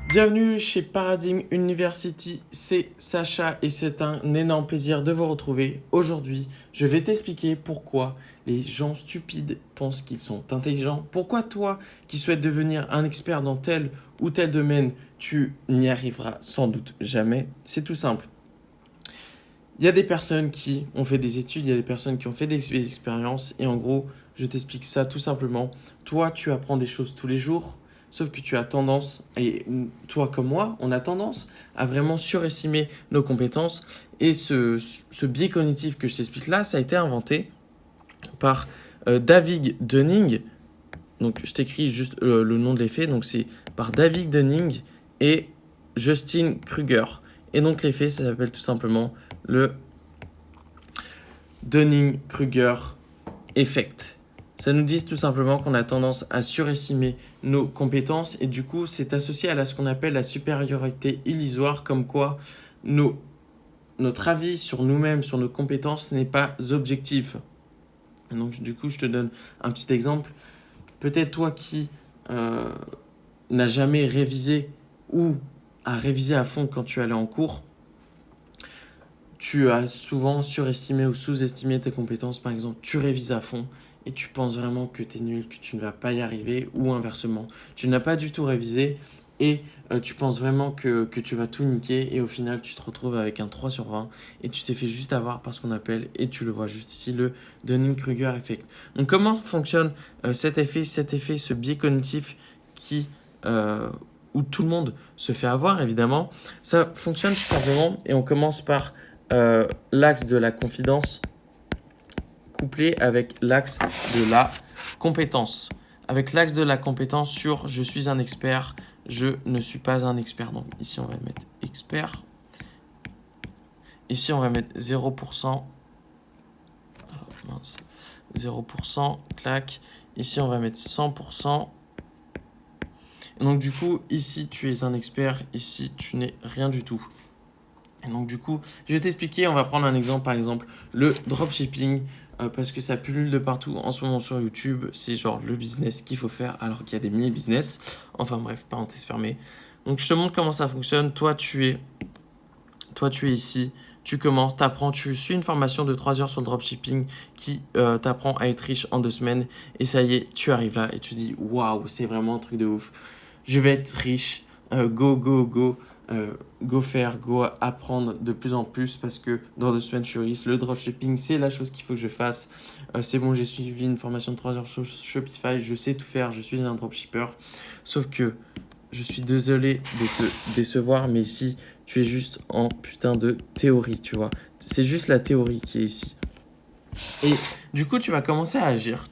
Bienvenue chez Paradigm University, c'est Sacha et c'est un énorme plaisir de vous retrouver. Aujourd'hui, je vais t'expliquer pourquoi les gens stupides pensent qu'ils sont intelligents. Pourquoi toi qui souhaites devenir un expert dans tel ou tel domaine, tu n'y arriveras sans doute jamais. C'est tout simple. Il y a des personnes qui ont fait des études, il y a des personnes qui ont fait des expériences et en gros, je t'explique ça tout simplement. Toi, tu apprends des choses tous les jours. Sauf que tu as tendance, et toi comme moi, on a tendance à vraiment surestimer nos compétences. Et ce biais cognitif que je t'explique là, ça a été inventé par David Dunning. Donc je t'écris juste le nom de l'effet. Donc c'est par David Dunning et Justin Kruger. Et donc l'effet, ça s'appelle tout simplement le Dunning-Kruger effect. Ça nous dit tout simplement qu'on a tendance à surestimer nos compétences et du coup, c'est associé à ce qu'on appelle la supériorité illusoire, comme quoi notre avis sur nous-mêmes, sur nos compétences n'est pas objectif. Et donc, du coup, je te donne un petit exemple. Peut-être toi qui n'as jamais révisé ou a révisé à fond quand tu allais en cours, tu as souvent surestimé ou sous-estimé tes compétences. Par exemple, tu révises à fond et tu penses vraiment que tu es nul, que tu ne vas pas y arriver, ou inversement, tu n'as pas du tout révisé et tu penses vraiment que tu vas tout niquer et au final tu te retrouves avec un 3 sur 20 et tu t'es fait juste avoir par ce qu'on appelle, et tu le vois juste ici, le Dunning-Kruger effect. Donc comment fonctionne cet effet, ce biais cognitif qui, où tout le monde se fait avoir évidemment? Ça fonctionne tout simplement et on commence par l'axe de la confidence couplé avec l'axe de la compétence. Avec l'axe de la compétence sur je suis un expert, je ne suis pas un expert. Donc ici on va mettre expert. Ici on va mettre 0%. Oh, mince. 0%, clac. Ici on va mettre 100%. Et donc du coup, ici tu es un expert, ici tu n'es rien du tout. Et donc du coup, je vais t'expliquer, on va prendre un exemple, par exemple, le dropshipping, parce que ça pullule de partout en ce moment sur YouTube, c'est genre le business qu'il faut faire alors qu'il y a des mini-business. Enfin bref, parenthèse fermée. Donc je te montre comment ça fonctionne. Toi tu es ici, tu commences, tu apprends, tu suis une formation de 3 heures sur le dropshipping qui t'apprend à être riche en 2 semaines. Et ça y est, tu arrives là et tu dis, waouh, c'est vraiment un truc de ouf. Je vais être riche, go, go, go. Go faire, go apprendre de plus en plus parce que dans 2 semaines je suis riche. Le dropshipping, c'est la chose qu'il faut que je fasse. C'est bon, j'ai suivi une formation de 3 heures sur Shopify, je sais tout faire, je suis un dropshipper. Sauf que je suis désolé de te décevoir, mais ici, tu es juste en putain de théorie, tu vois. C'est juste la théorie qui est ici. Et du coup, tu vas commencer à agir.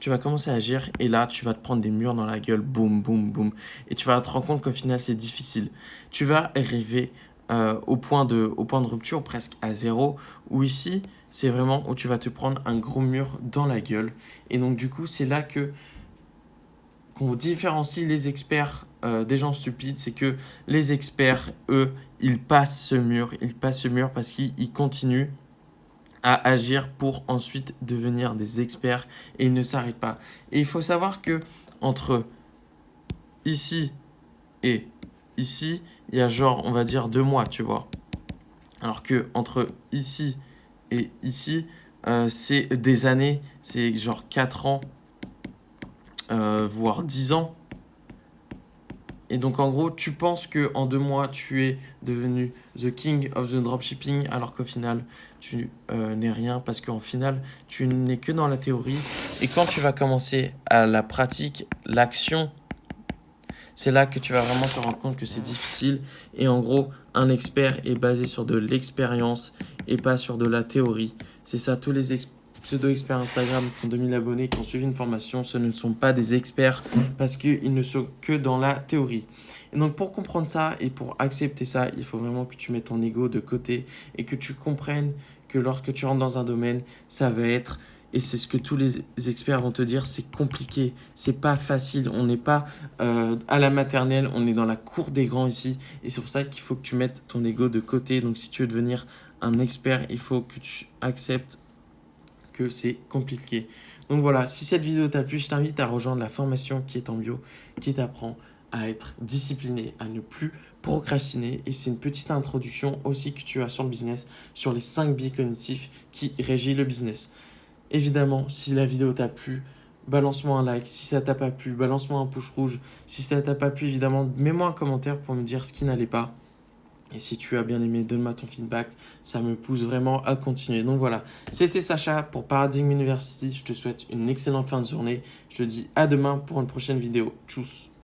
Et là, tu vas te prendre des murs dans la gueule. Boum, boum, boum. Et tu vas te rendre compte qu'au final, c'est difficile. Tu vas arriver au point de rupture, presque à zéro, où ici, c'est vraiment où tu vas te prendre un gros mur dans la gueule. Et donc, du coup, c'est là qu'on différencie les experts des gens stupides. C'est que les experts, eux, ils passent ce mur. Parce qu'ils continuent à agir pour ensuite devenir des experts et ils ne s'arrêtent pas. Et il faut savoir que entre ici et ici, il y a genre, on va dire 2 mois, tu vois. Alors que entre ici et ici, c'est des années, c'est genre 4 ans, voire 10 ans. Et donc en gros, tu penses que en 2 mois, tu es devenu the king of the dropshipping, alors qu'au final, tu n'es rien, parce qu'en final, tu n'es que dans la théorie. Et quand tu vas commencer à la pratique, l'action, c'est là que tu vas vraiment te rendre compte que c'est difficile. Et en gros, un expert est basé sur de l'expérience et pas sur de la théorie. C'est ça, tous les pseudo-experts Instagram qui ont 2000 abonnés, qui ont suivi une formation, ce ne sont pas des experts parce qu'ils ne sont que dans la théorie. Et donc pour comprendre ça et pour accepter ça, il faut vraiment que tu mettes ton ego de côté et que tu comprennes que lorsque tu rentres dans un domaine, ça va être, et c'est ce que tous les experts vont te dire, c'est compliqué, c'est pas facile, on n'est pas à la maternelle, on est dans la cour des grands ici, et c'est pour ça qu'il faut que tu mettes ton ego de côté. Donc si tu veux devenir un expert, il faut que tu acceptes que c'est compliqué. Donc voilà, si cette vidéo t'a plu, je t'invite à rejoindre la formation qui est en bio, qui t'apprend à être discipliné, à ne plus procrastiner. Et c'est une petite introduction aussi que tu as sur le business, sur les 5 biais cognitifs qui régissent le business. Évidemment, si la vidéo t'a plu, balance-moi un like. Si ça t'a pas plu, balance-moi un pouce rouge. Si ça t'a pas plu, évidemment, mets-moi un commentaire pour me dire ce qui n'allait pas. Et si tu as bien aimé, donne-moi ton feedback. Ça me pousse vraiment à continuer. Donc voilà, c'était Sacha pour Paradigm University. Je te souhaite une excellente fin de journée. Je te dis à demain pour une prochaine vidéo. Tchuss.